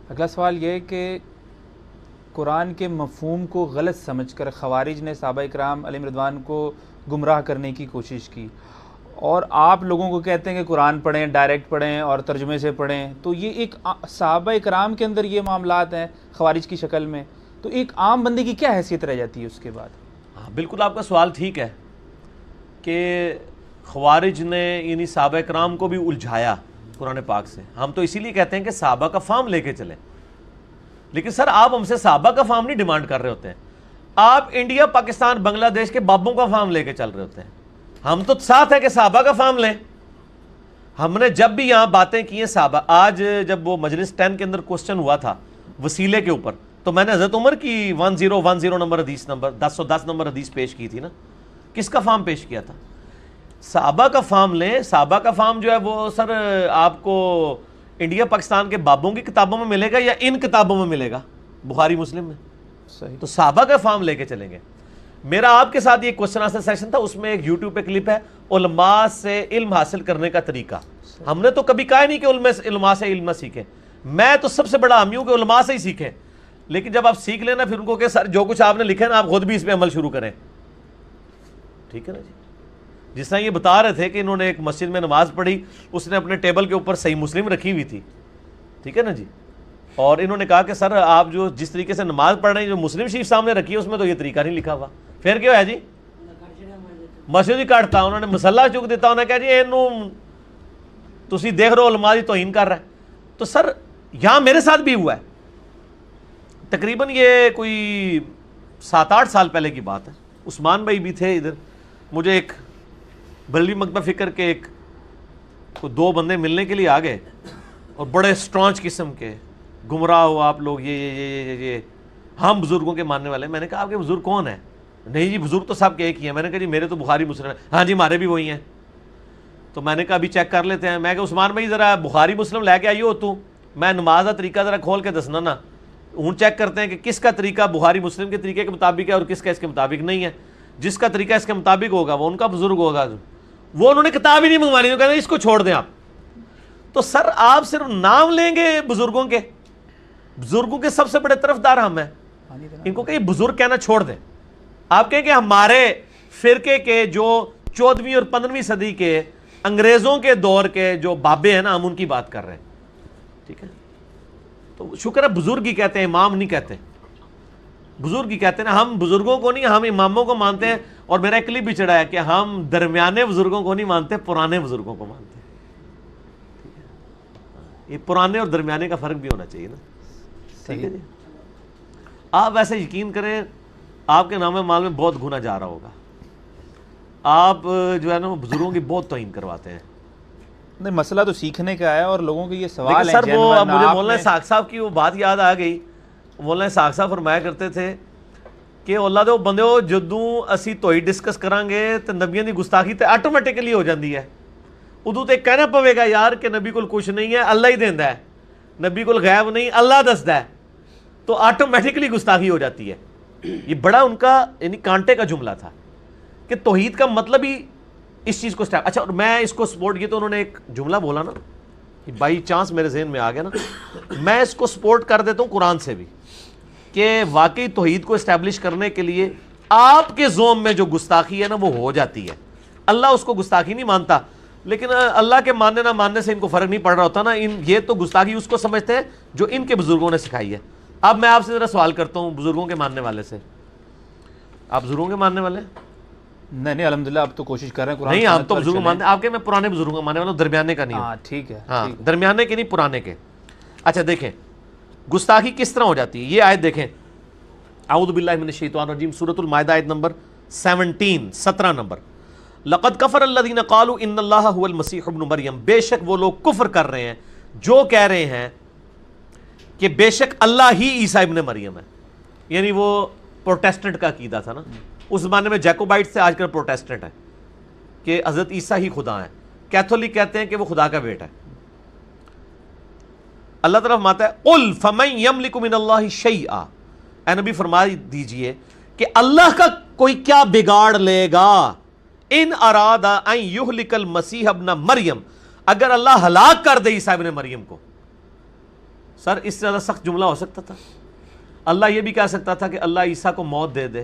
اگلا سوال یہ ہے کہ قرآن کے مفہوم کو غلط سمجھ کر خوارج نے صحابہ کرام علیہم رضوان کو گمراہ کرنے کی کوشش کی، اور آپ لوگوں کو کہتے ہیں کہ قرآن پڑھیں، ڈائریکٹ پڑھیں اور ترجمے سے پڑھیں، تو یہ ایک صحابہ کرام کے اندر یہ معاملات ہیں خوارج کی شکل میں، تو ایک عام بندے کی کیا حیثیت رہ جاتی ہے اس کے بعد؟ ہاں بالکل آپ کا سوال ٹھیک ہے کہ خوارج نے یعنی صحابہ کرام کو بھی الجھایا قرآن پاک سے. ہم تو اسی لیے کہتے ہیں کہ صحابہ کا فارم لے کے چلیں، لیکن سر آپ ہم سے صحابہ کا فارم نہیں ڈیمانڈ کر رہے ہوتے ہیں، آپ انڈیا، پاکستان، بنگلہ دیش کے بابوں کا فارم لے کے چل رہے ہوتے ہیں. ہم تو ساتھ ہیں کہ صحابہ کا فارم لیں. ہم نے جب بھی یہاں باتیں کی ہیں صحابہ، آج جب وہ مجلس 10 کے اندر کوسچن ہوا تھا وسیلے کے اوپر، تو میں نے حضرت عمر کی 1010 نمبر حدیث، نمبر 1010 نمبر حدیث پیش کی تھی نا. کس کا فارم پیش کیا تھا؟ صحابہ کا فارم لیں. صحابہ کا فارم جو ہے وہ سر آپ کو انڈیا پاکستان کے بابوں کی کتابوں میں ملے گا یا ان کتابوں میں ملے گا؟ بخاری مسلم میں. صحیح. تو صحابہ کا فارم لے کے چلیں گے. میرا آپ کے ساتھ یہ کوسچن آنسر سیشن تھا، اس میں ایک یوٹیوب پہ کلپ ہے علماء سے علم حاصل کرنے کا طریقہ. ہم نے تو کبھی کہا نہیں کہ علماء سے علم سیکھیں. میں تو سب سے بڑا حامی ہوں کہ علماء سے ہی سیکھیں، لیکن جب آپ سیکھ لینا پھر ان کو کہ سر جو کچھ آپ نے لکھا ہے نا آپ خود بھی اس پہ عمل شروع کریں. ٹھیک ہے نا جی. جس طرح یہ بتا رہے تھے کہ انہوں نے ایک مسجد میں نماز پڑھی، اس نے اپنے ٹیبل کے اوپر صحیح مسلم رکھی ہوئی تھی. ٹھیک ہے نا جی. اور انہوں نے کہا کہ سر آپ جو جس طریقے سے نماز پڑھ رہے ہیں، جو مسلم شریف سامنے رکھی ہے اس میں تو یہ طریقہ نہیں لکھا ہوا. پھر کیا ہے جی؟ مسجد ہی کاٹتا. انہوں نے مسلح چک دیتا، انہوں نے کہا جی اینو تسی دیکھ رہے ہو علماء دی توہین کر رہا ہے. تو سر یہاں میرے ساتھ بھی ہوا ہے. تقریباً یہ کوئی 7-8 سال پہلے کی بات ہے. عثمان بھائی بھی تھے ادھر. مجھے ایک بریلوی مکتبہ فکر کے ایک 2 بندے ملنے کے لیے آ گئے، اور بڑے اسٹرانچ قسم کے، گمراہ ہو آپ لوگ، یہ ہم بزرگوں کے ماننے والے. میں نے کہا آپ کے بزرگ کون ہیں؟ نہیں جی بزرگ تو سب کے ایک ہی ہیں. میں نے کہا جی میرے تو بخاری مسلم ہیں. ہاں جی ہمارے بھی وہی ہیں. تو میں نے کہا ابھی چیک کر لیتے ہیں. میں کہ عثمان بھائی ذرا بخاری مسلم لے کے آئیے ہو تو میں نماز کا طریقہ ذرا کھول کے دسنا نا. ہوں چیک کرتے ہیں کہ کس کا طریقہ بخاری مسلم کے طریقے کے مطابق ہے اور کس کا اس کے مطابق نہیں ہے. جس کا طریقہ اس کے مطابق ہوگا وہ ان کا بزرگ ہوگا. وہ انہوں نے کتاب ہی نہیں منگوانی، تو کہتے اس کو چھوڑ دیں آپ. تو سر آپ صرف نام لیں گے بزرگوں کے، بزرگوں کے سب سے بڑے طرفدار ہم ہیں. ان کو کہ بزرگ کہنا چھوڑ دیں. آپ کہیں کہ ہمارے فرقے کے جو 14ویں اور 15ویں صدی کے انگریزوں کے دور کے جو بابے ہیں نا، ہم ان کی بات کر رہے ہیں. ٹھیک ہے. تو شکر ہے بزرگ ہی کہتے ہیں، امام نہیں کہتے. بزرگ ہی کہتے ہیں. ہم بزرگوں کو نہیں، ہم اماموں کو مانتے ہیں. اور میرا ایک کلپ بھی چڑھا ہے کہ ہم درمیانے بزرگوں کو نہیں مانتے، پرانے بزرگوں کو مانتے ہیں. یہ پرانے اور درمیانے کا فرق بھی ہونا چاہیے نا. ٹھیک ہے جی. آپ ویسے یقین کریں آپ کے نام مال میں بہت گنا جا رہا ہوگا. آپ جو ہے نا بزرگوں کی بہت توہین کرواتے ہیں. نہیں مسئلہ تو سیکھنے کا ہے، اور لوگوں کے یہ سوال ہیں. سر وہ اب مجھے مولانا اسحاق صاحب کی وہ بات یاد آ گئی. مولانا اسحاق صاحب فرمایا کرتے تھے کہ اللہ دے بندے ہو جدوں اسی توحید ڈسکس کران گے تے نبیوں دی گستاخی تے آٹومیٹکلی ہو جاندی ہے. ادو تے کہنا پوے گا یار کہ نبی کول کچھ نہیں ہے، اللہ ہی دیندا ہے. نبی کول غیب نہیں، اللہ دسدا ہے. تو آٹومیٹکلی گستاخی ہو جاتی ہے. یہ بڑا ان کا یعنی کانٹے کا جملہ تھا کہ توحید کا مطلب ہی اس چیز کو اچھا. اور میں اس کو سپورٹ کیا تو انہوں نے ایک جملہ بولا نا، بائی چانس میرے ذہن میں آ گیا نا. میں اس کو سپورٹ کر دیتا ہوں قرآن سے بھی کہ واقعی توحید کو اسٹیبلش کرنے کے لیے آپ کے زوم میں جو گستاخی ہے نا وہ ہو جاتی ہے. اللہ اس کو گستاخی نہیں مانتا، لیکن اللہ کے ماننے نہ ماننے سے ان کو فرق نہیں پڑ رہا ہوتا نا. یہ تو گستاخی اس کو سمجھتے ہیں جو ان کے بزرگوں نے سکھائی ہے. اب میں آپ سے ذرا سوال کرتا ہوں بزرگوں کے ماننے والے سے. آپ بزرگوں کے ماننے والے ہیں؟ نہیں الحمدللہ اب تو کوشش کر رہے ہیں. نہیں ہم تو بزرگوں مانتے ہیں. آپ کے میں پرانے بزرگوں کا ماننے والا ہوں، درمیانے کا نہیں. ہاں ٹھیک ہے. ہاں درمیانے کے نہیں، پرانے کے. اچھا دیکھیں گستاخی کس طرح ہو جاتی ہے. یہ آیت دیکھیں، اعوذ باللہ من الشیطان الرجیم، سورۃ المائدہ آیت نمبر 17 نمبر. لقد کفر الذین قالوا ان اللہ هو المسیح ابن مریم. بے شک وہ لوگ کفر کر رہے ہیں جو کہہ رہے ہیں کہ بے شک اللہ ہی عیسیٰ ابن مریم ہے. یعنی وہ پروٹیسٹنٹ کا عقیدہ تھا نا اس زمانے میں. جیکوبائٹ سے آج کل پروٹیسٹنٹ ہے کہ حضرت عیسیٰ ہی خدا ہے. کیتھولک کہتے ہیں کہ وہ خدا کا بیٹا ہے. اللہ طرف ماتا ہے قل فمن یملک من اللہ شیئا. اے نبی فرما دیجئے کہ اللہ کا کوئی کیا بگاڑ لے گا. ان اراد ان یہلک المسیح ابن مریم، اگر اللہ ہلاک کر دے عیسیٰ ابن مریم کو. سر اس سے زیادہ سخت جملہ ہو سکتا تھا؟ اللہ یہ بھی کہہ سکتا تھا کہ اللہ عیسیٰ کو موت دے دے،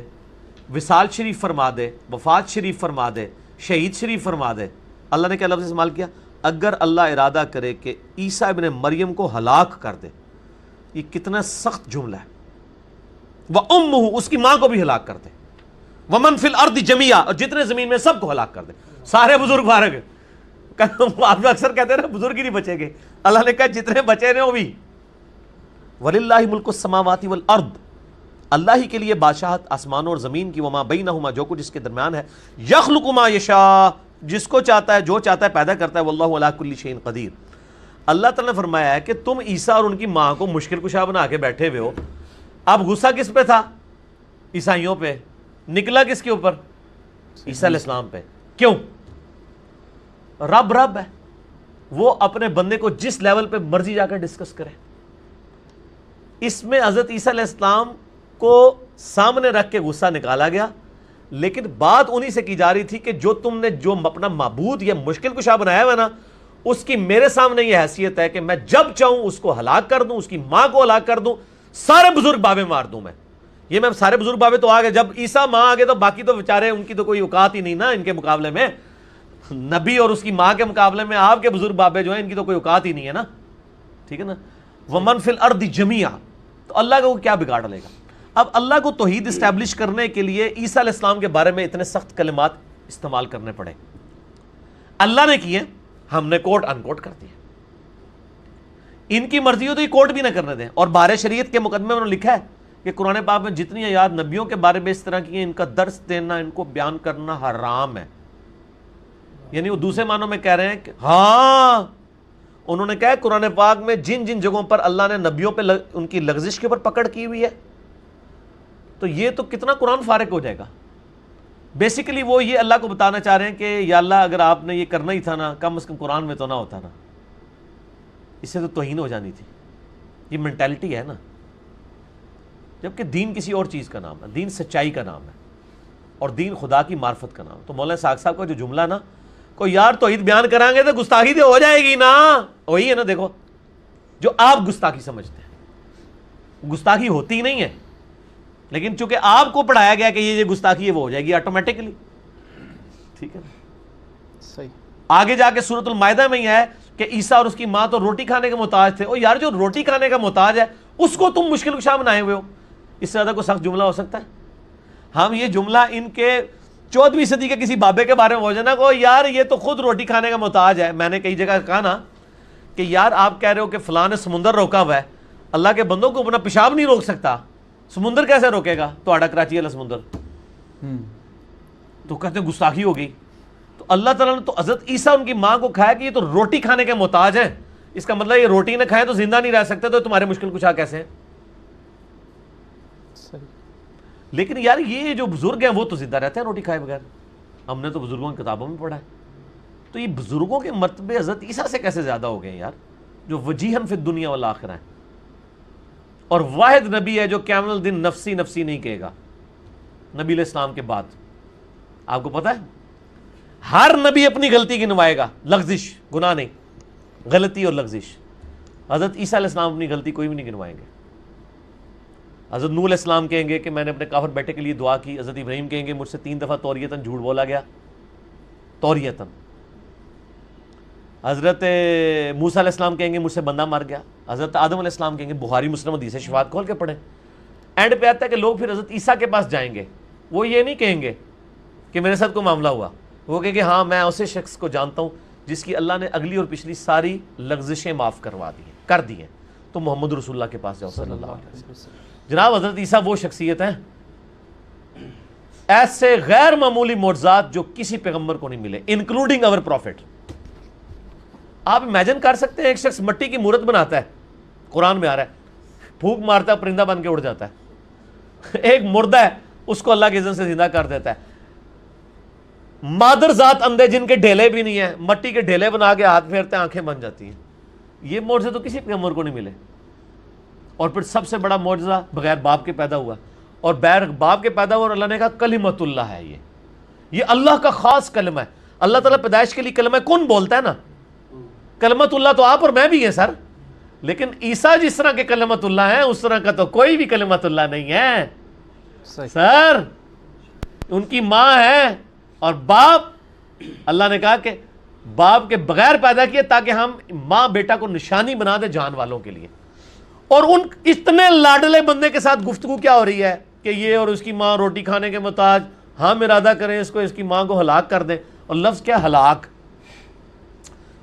وصال شریف فرما دے، وفات شریف فرما دے، شہید شریف فرما دے۔ اللہ نے کیا لفظ استعمال کیا؟ اگر اللہ ارادہ کرے کہ عیسیٰ ابن مریم کو ہلاک کر دے، یہ کتنا سخت جملہ ہے، وَأُمُّهُ، اس کی ماں کو بھی ہلاک کر دے، وَمَن فِي الْأَرْضِ جَمِيعًا، اور جتنے زمین میں سب کو ہلاک کر دے، سارے بزرگ فارغ ہیں۔ آپ اکثر کہتے ہیں نا بزرگ ہی نہیں بچیں گے، اللہ نے کہا جتنے بچے ہیں وہ بھی۔ وَلِلَّهِ مُلْكُ السَّمَاوَاتِ وَالْأَرْضِ، اللہ ہی کے لیے بادشاہت آسمانوں اور زمین کی، وما بینہما، جو کچھ اس کے درمیان ہے، یخلق ما یشاء، جس کو چاہتا ہے جو چاہتا ہے پیدا کرتا ہے، واللہ علی کل شیء قدیر۔ اللہ تعالیٰ نے فرمایا ہے کہ تم عیسیٰ اور ان کی ماں کو مشکل کشا بنا کے بیٹھے ہوئے ہو، اب غصہ کس پہ تھا؟ عیسائیوں پہ، نکلا کس کے اوپر؟ عیسیٰ علیہ السلام پہ۔ کیوں؟ رب ہے، وہ اپنے بندے کو جس لیول پہ مرضی جا کر ڈسکس کرے۔ اس میں حضرت عیسیٰ علیہ السلام کو سامنے رکھ کے غصہ نکالا گیا، لیکن بات انہی سے کی جا رہی تھی کہ جو تم نے جو اپنا معبود یا مشکل کشا بنایا ہوا نا، اس کی میرے سامنے یہ حیثیت ہے کہ میں جب چاہوں اس کو ہلاک کر دوں، اس کی ماں کو ہلاک کر دوں، سارے بزرگ بابے مار دوں میں۔ یہ میں سارے بزرگ بابے تو آگے، جب عیسیٰ ماں آگے تو باقی تو بیچارے ان کی تو کوئی اوقات ہی نہیں نا ان کے مقابلے میں، نبی اور اس کی ماں کے مقابلے میں آپ کے بزرگ بابے جو ہیں ان کی تو کوئی اوقات ہی نہیں ہے نا، ٹھیک ہے نا۔ وَمَن فِي الْأَرْضِ جَمِيعًا، تو اللہ کو کیا بگاڑ لے گا؟ اب اللہ کو توحید اسٹیبلش کرنے کے لیے عیسیٰ علیہ السلام کے بارے میں اتنے سخت کلمات استعمال کرنے پڑے، اللہ نے کیے، ہم نے کوٹ ان کوٹ کر دیے۔ ان کی مرضی ہو تو یہ کوٹ بھی نہ کرنے دیں۔ اور بارے شریعت کے مقدمے میں انہوں نے لکھا ہے کہ قرآن پاک میں جتنی آیات نبیوں کے بارے میں اس طرح کی ہیں، ان کا درس دینا، ان کو بیان کرنا حرام ہے۔ یعنی وہ دوسرے معنوں میں کہہ رہے ہیں کہ ہاں، انہوں نے کہا ہے قرآن پاک میں جن جن جگہوں پر اللہ نے نبیوں پہ ان کی لغزش کے اوپر پکڑ کی ہوئی ہے، تو یہ تو کتنا قرآن فارغ ہو جائے گا۔ بیسیکلی وہ یہ اللہ کو بتانا چاہ رہے ہیں کہ یا اللہ اگر آپ نے یہ کرنا ہی تھا نا، کم از کم قرآن میں تو نہ ہوتا نا، اس سے تو توہین ہو جانی تھی۔ یہ مینٹیلٹی ہے نا، جبکہ دین کسی اور چیز کا نام ہے، دین سچائی کا نام ہے، اور دین خدا کی معرفت کا نام۔ تو مولانا ساق صاحب کا جو جملہ نا، کو یار توحید بیان کریں گے تو گستاخی تو ہو جائے گی نا، وہی ہے نا، دیکھو جو آپ گستاخی سمجھتے ہیں، گستاخی ہوتی نہیں ہے، لیکن چونکہ آپ کو پڑھایا گیا کہ یہ گستاخی ہے، وہ ہو جائے گی آٹومیٹکلی، ٹھیک ہے نا۔ صحیح۔ آگے جا کے سورۃ المائدہ میں یہ ہے کہ عیسیٰ اور اس کی ماں تو روٹی کھانے کے محتاج تھے۔ او یار، جو روٹی کھانے کا محتاج ہے اس کو تم مشکل کشا بنائے ہوئے ہو، اس سے زیادہ کوئی سخت جملہ ہو سکتا ہے؟ ہم یہ جملہ ان کے 14ویں صدی کے کسی بابے کے بارے میں ہو جانا کو یار یہ تو خود روٹی کھانے کا محتاج ہے۔ میں نے کئی جگہ کہا نا کہ یار آپ کہہ رہے ہو کہ فلاں نے سمندر روکا ہوا ہے، اللہ کے بندوں کو اپنا پیشاب نہیں روک سکتا، سمندر کیسے روکے گا؟ تو آڑا کراچی والا سمندر، تو کہتے ہیں گستاخی ہو گئی۔ تو اللہ تعالیٰ نے تو حضرت عیسیٰ ان کی ماں کو کھایا کہ یہ تو روٹی کھانے کے محتاج ہیں، اس کا مطلب یہ روٹی نہ کھائیں تو زندہ نہیں رہ سکتے، تو تمہارے مشکل کشا کیسے ہیں؟ لیکن یار یہ جو بزرگ ہیں وہ تو زندہ رہتے ہیں روٹی کھائے بغیر، ہم نے تو بزرگوں کی کتابوں میں پڑھا ہے۔ تو یہ بزرگوں کے مرتبے حضرت عیسیٰ سے کیسے زیادہ ہو گئے یار، جو وجیہن فی الدنیا والآخرہ ہیں، اور واحد نبی ہے جو قیامت الدن نفسی نفسی نہیں کہے گا نبی علیہ السلام کے بعد۔ آپ کو پتہ ہے ہر نبی اپنی غلطی گنوائے گا، لغزش گناہ نہیں، غلطی اور لغزش۔ حضرت عیسیٰ علیہ السلام اپنی غلطی کوئی بھی نہیں گنوائیں گے۔ حضرت نوح علیہ السلام کہیں گے کہ میں نے اپنے کافر بیٹے کے لیے دعا کی، حضرت ابراہیم کہیں گے مجھ سے 3 دفعہ توریتاً جھوٹ بولا گیا، توریتاً۔ حضرت موسیٰ علیہ السلام کہیں گے مجھ سے بندہ مر گیا، حضرت آدم علیہ السلام کہیں گے، بخاری مسلم حدیث ہے، شفاعت کھول کے پڑھیں۔ اینڈ پہ آتا ہے کہ لوگ پھر حضرت عیسیٰ کے پاس جائیں گے، وہ یہ نہیں کہیں گے کہ میرے ساتھ کوئی معاملہ ہوا، وہ کہیں گے ہاں میں اسے شخص کو جانتا ہوں جس کی اللہ نے اگلی اور پچھلی ساری لغزشیں معاف کروا دی ہیں، کر دی ہیں، تو محمد رسول اللہ کے پاس جاؤ صلی اللہ علیہ وسلم۔ جناب حضرت عیسیٰ وہ شخصیت ہیں، ایسے غیر معمولی معجزات جو کسی پیغمبر کو نہیں ملے، انکلوڈنگ اور پروفٹ۔ آپ امیجن کر سکتے ہیں ایک شخص مٹی کی مورت بناتا ہے، قرآن میں آ رہا ہے، پھونک مارتا ہے پرندہ بن کے اڑ جاتا ہے، ایک مردہ ہے اس کو اللہ کے اذن سے زندہ کر دیتا ہے، مادر ذات اندھے جن کے ڈھیلے بھی نہیں ہیں، مٹی کے ڈھیلے بنا کے ہاتھ پھیرتے ہیں آنکھیں بن جاتی ہیں۔ یہ معجزے تو کسی پیغمبر کو نہیں ملے۔ اور پھر سب سے بڑا معجزہ بغیر باپ کے پیدا ہوا، اور بغیر باپ کے پیدا ہوا، اور اللہ نے کہا کلمت اللہ ہے، یہ اللہ کا خاص کلمہ ہے۔ اللہ تعالیٰ پیدائش کے لیے کلمہ کن بولتا ہے نا، کلمت اللہ تو آپ اور میں بھی ہیں سر، لیکن عیسیٰ جس طرح کے کلمت اللہ ہیں اس طرح کا تو کوئی بھی کلمت اللہ نہیں ہے سر. ان کی ماں ہے اور باپ، اللہ نے کہا کہ باپ کے بغیر پیدا کیے تاکہ ہم ماں بیٹا کو نشانی بنا دے جان والوں کے لیے. اور ان اتنے لاڈلے بندے کے ساتھ گفتگو کیا ہو رہی ہے کہ یہ اور اس کی ماں روٹی کھانے کے محتاج، ہم ارادہ کریں اس کو، اس کی ماں کو ہلاک کر دیں. اور لفظ کیا ہلاک،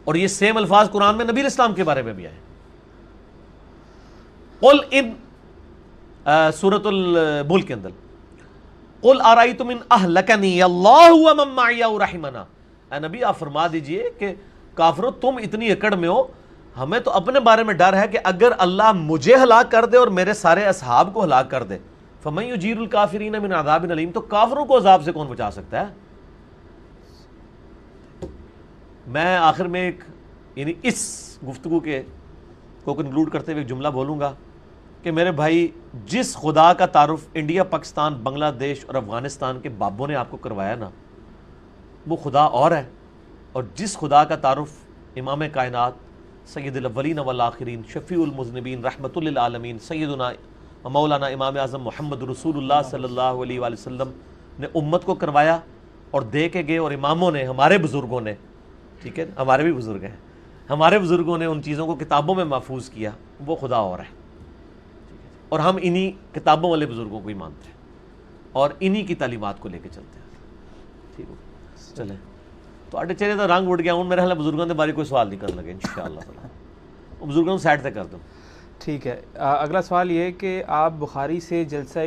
اور یہ سیم الفاظ قرآن میں نبی اسلام کے بارے میں بھی آئے. قل ان سورۃ الملک کے اندر قل ارائیتم ان اہلکنی اللہ ومن معی او رحمنا، اے نبی آپ فرما دیجئے کہ کافرو تم اتنی اکڑ میں ہو، ہمیں تو اپنے بارے میں ڈر ہے کہ اگر اللہ مجھے ہلاک کر دے اور میرے سارے اصحاب کو ہلاک کر دے، فمن یجیر الکافرین من عذاب علیم، تو کافروں کو عذاب سے کون بچا سکتا ہے. میں آخر میں ایک یعنی اس گفتگو کو کنکلوڈ کرتے ہوئے ایک جملہ بولوں گا کہ میرے بھائی، جس خدا کا تعارف انڈیا، پاکستان، بنگلہ دیش اور افغانستان کے بابوں نے آپ کو کروایا نا، وہ خدا اور ہے. اور جس خدا کا تعارف امام کائنات، سید الاولین والآخرین، شفیع المذنبین، رحمت للعالمین، سیدنا مولانا امام اعظم محمد رسول اللہ صلی اللہ علیہ وآلہ وسلم نے امت کو کروایا اور دے کے گئے، اور اماموں نے، ہمارے بزرگوں نے، ٹھیک ہے، ہمارے بھی بزرگ ہیں، ہمارے بزرگوں نے ان چیزوں کو کتابوں میں محفوظ کیا، وہ خدا اور ہے. اور ہم انہی کتابوں والے بزرگوں کو ہی مانتے ہیں اور انہی کی تعلیمات کو لے کے چلتے ہیں. ٹھیک ہو، چلیں تو اڈے چہرے تو رنگ اڑ گیا ہوں. میرے خیال بزرگوں کے بارے کوئی سوال نہیں کرنے لگے انشاءاللہ تعالی. بزرگوں کو سائڈ سے کر دوں. ٹھیک ہے. اگلا سوال یہ ہے کہ آپ بخاری سے جلسہ